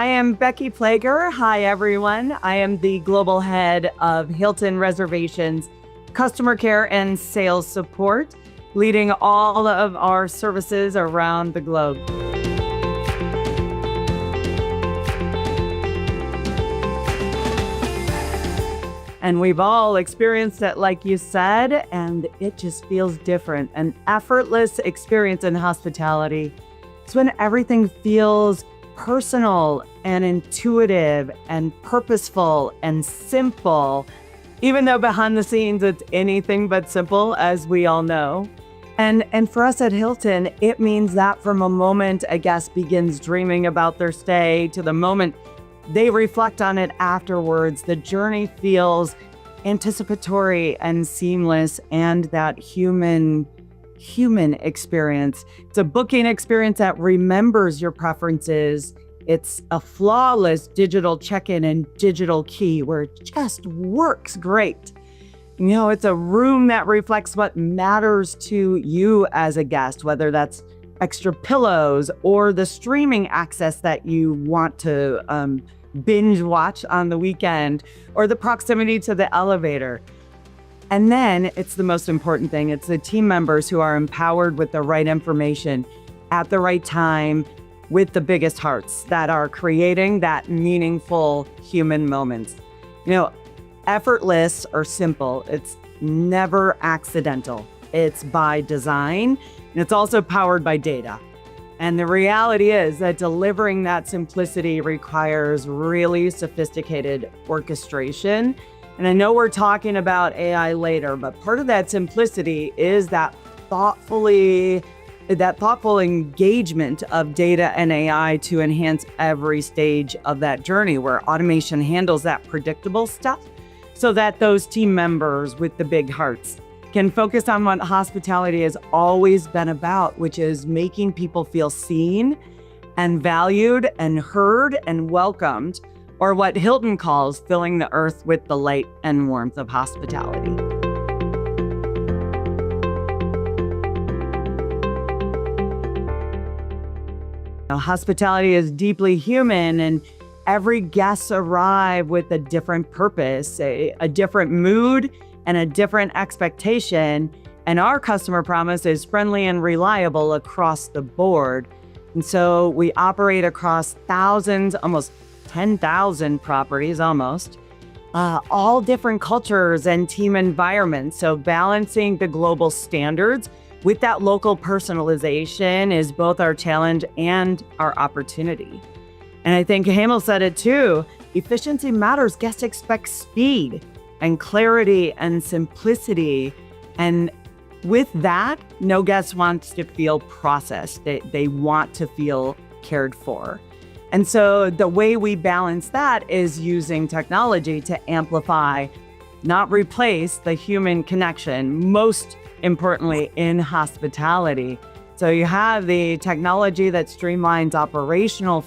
I am Becky Ploeger. Hi, everyone. I am the global head of Hilton Reservations, customer care and sales support, leading all of our services around the globe. And we've all experienced it, like you said, and it just feels different. An effortless experience in hospitality. It's when everything feels personal and intuitive and purposeful and simple, even though behind the scenes it's anything but simple, as we all know. And for us at Hilton, it means that from a moment a guest begins dreaming about their stay to the moment they reflect on it afterwards, the journey feels anticipatory and seamless, and that human experience. It's a booking experience that remembers your preferences. It's a flawless digital check-in and digital key where it just works great. You know, it's a room that reflects what matters to you as a guest, whether that's extra pillows or the streaming access that you want to binge watch on the weekend, or the proximity to the elevator. And then it's the most important thing. It's the team members who are empowered with the right information at the right time with the biggest hearts that are creating that meaningful human moments. You know, effortless or simple, it's never accidental. It's by design, and it's also powered by data. And the reality is that delivering that simplicity requires really sophisticated orchestration. And I know we're talking about AI later, but part of that simplicity is that thoughtful engagement of data and AI to enhance every stage of that journey, where automation handles that predictable stuff so that those team members with the big hearts can focus on what hospitality has always been about, which is making people feel seen and valued and heard and welcomed, or what Hilton calls filling the earth with the light and warmth of hospitality. Now, hospitality is deeply human, and every guest arrives with a different purpose, a different mood, and a different expectation. And our customer promise is friendly and reliable across the board. And so we operate across thousands, almost 10,000 properties, all different cultures and team environments. So balancing the global standards with that local personalization is both our challenge and our opportunity. And I think Hamel said it too, efficiency matters. Guests expect speed and clarity and simplicity. And with that, no guest wants to feel processed. They want to feel cared for. And so the way we balance that is using technology to amplify, not replace, the human connection, most importantly in hospitality. So you have the technology that streamlines operational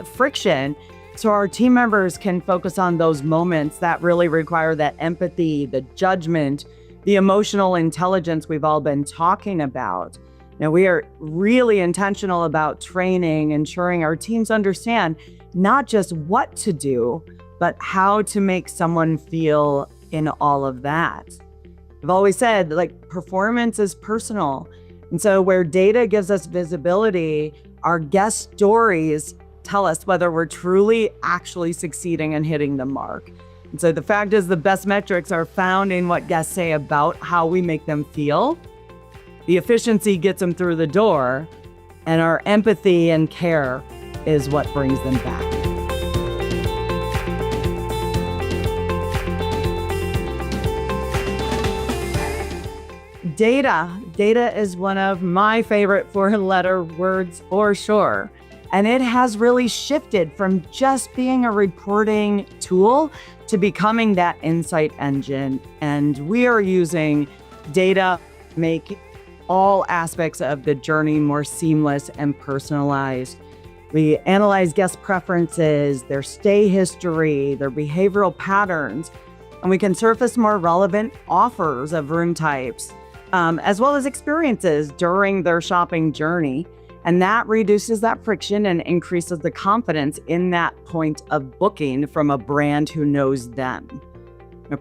friction, so our team members can focus on those moments that really require that empathy, the judgment, the emotional intelligence we've all been talking about. Now, we are really intentional about training, ensuring our teams understand not just what to do, but how to make someone feel in all of that. I've always said, performance is personal. And so where data gives us visibility, our guest stories tell us whether we're truly actually succeeding and hitting the mark. And so the fact is, the best metrics are found in what guests say about how we make them feel. The efficiency gets them through the door, and our empathy and care is what brings them back. Data is one of my favorite four-letter words for sure. And it has really shifted from just being a reporting tool to becoming that insight engine. And we are using data to make all aspects of the journey more seamless and personalized. We analyze guest preferences, their stay history, their behavioral patterns, and we can surface more relevant offers of room types, as well as experiences during their shopping journey. And that reduces that friction and increases the confidence in that point of booking from a brand who knows them.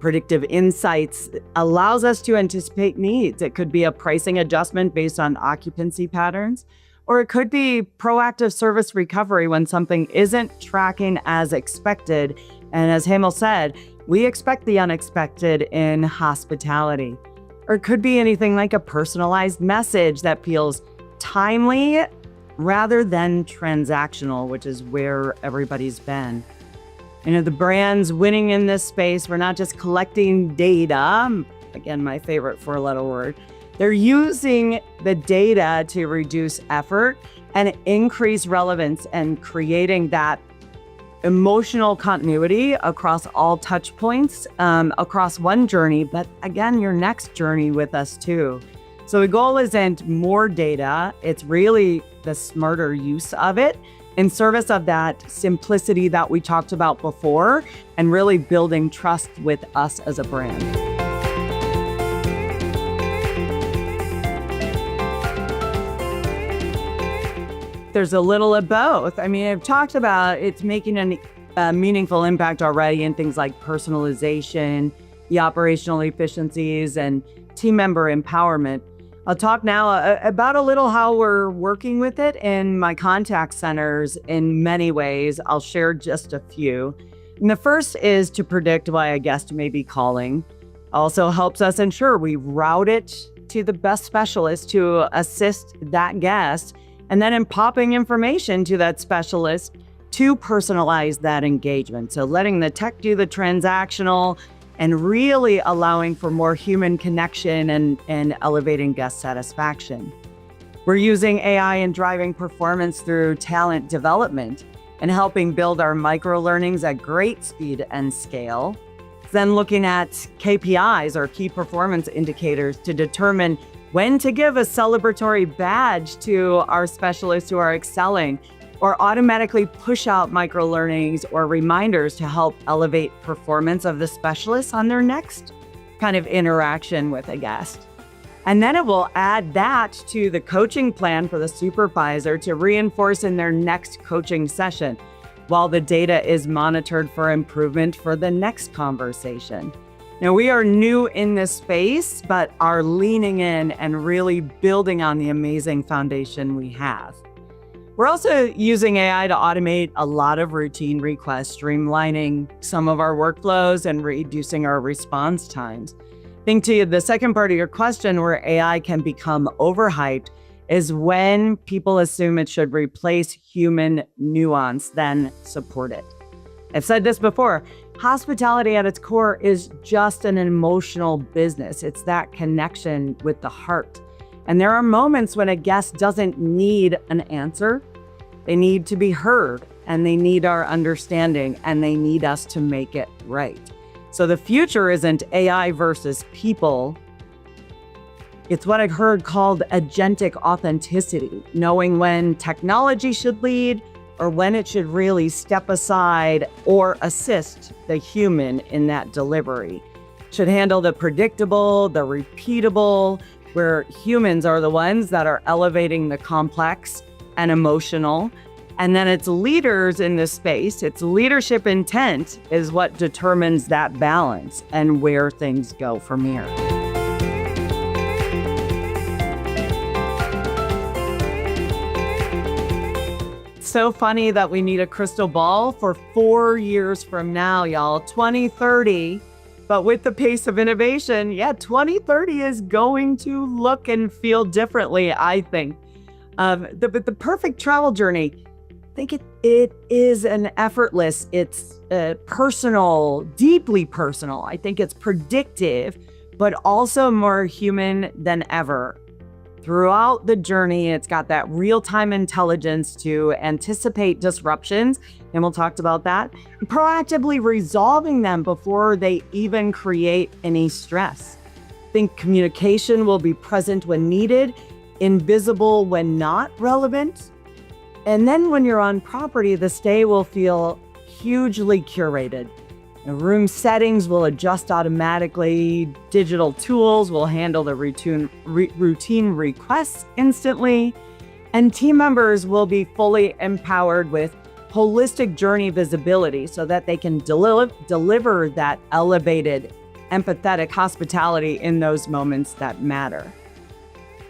Predictive insights allows us to anticipate needs. It could be a pricing adjustment based on occupancy patterns, or it could be proactive service recovery when something isn't tracking as expected. And as Hamel said, we expect the unexpected in hospitality. Or it could be anything like a personalized message that feels timely rather than transactional, which is where everybody's been. The brands winning in this space, we're not just collecting data, again, my favorite four-letter word. They're using the data to reduce effort and increase relevance and creating that emotional continuity across all touch points, across one journey, but again, your next journey with us too. So the goal isn't more data, it's really the smarter use of it in service of that simplicity that we talked about before and really building trust with us as a brand. There's a little of both. I've talked about it's making a meaningful impact already in things like personalization, the operational efficiencies, and team member empowerment. I'll talk now about a little how we're working with it in my contact centers in many ways. I'll share just a few. And the first is to predict why a guest may be calling. Also helps us ensure we route it to the best specialist to assist that guest, and then in popping information to that specialist to personalize that engagement. So letting the tech do the transactional and really allowing for more human connection and elevating guest satisfaction. We're using AI and driving performance through talent development and helping build our micro-learnings at great speed and scale. Then looking at KPIs or key performance indicators to determine when to give a celebratory badge to our specialists who are excelling, or automatically push out micro-learnings or reminders to help elevate performance of the specialists on their next kind of interaction with a guest. And then it will add that to the coaching plan for the supervisor to reinforce in their next coaching session, while the data is monitored for improvement for the next conversation. Now, we are new in this space, but are leaning in and really building on the amazing foundation we have. We're also using AI to automate a lot of routine requests, streamlining some of our workflows and reducing our response times. I think to the second part of your question, where AI can become overhyped, is when people assume it should replace human nuance, then support it. I've said this before, hospitality at its core is just an emotional business. It's that connection with the heart. And there are moments when a guest doesn't need an answer. They need to be heard, and they need our understanding, and they need us to make it right. So the future isn't AI versus people. It's what I've heard called agentic authenticity, knowing when technology should lead or when it should really step aside or assist the human in that delivery. It should handle the predictable, the repeatable, where humans are the ones that are elevating the complex and emotional. And then it's leaders in this space, it's leadership intent is what determines that balance and where things go from here. So funny that we need a crystal ball for 4 years from now, y'all, 2030. But with the pace of innovation, 2030 is going to look and feel differently, I think. The perfect travel journey, I think it is an effortless, it's personal, deeply personal. I think it's predictive, but also more human than ever. Throughout the journey, it's got that real-time intelligence to anticipate disruptions, and we'll talk about that, and proactively resolving them before they even create any stress. I think communication will be present when needed, invisible when not relevant. And then when you're on property, the stay will feel hugely curated. The room settings will adjust automatically. Digital tools will handle the routine requests instantly. And team members will be fully empowered with holistic journey visibility so that they can deliver that elevated, empathetic hospitality in those moments that matter.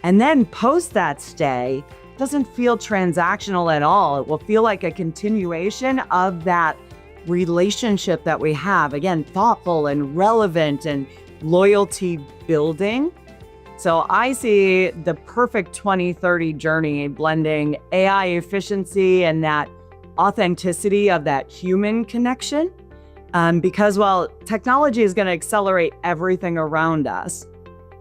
And then post that stay, it doesn't feel transactional at all. It will feel like a continuation of that relationship that we have. Again, thoughtful and relevant and loyalty building. So I see the perfect 2030 journey blending AI efficiency and that authenticity of that human connection. Because while technology is going to accelerate everything around us,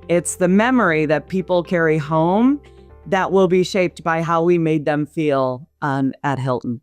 it's the memory that people carry home that will be shaped by how we made them feel at Hilton.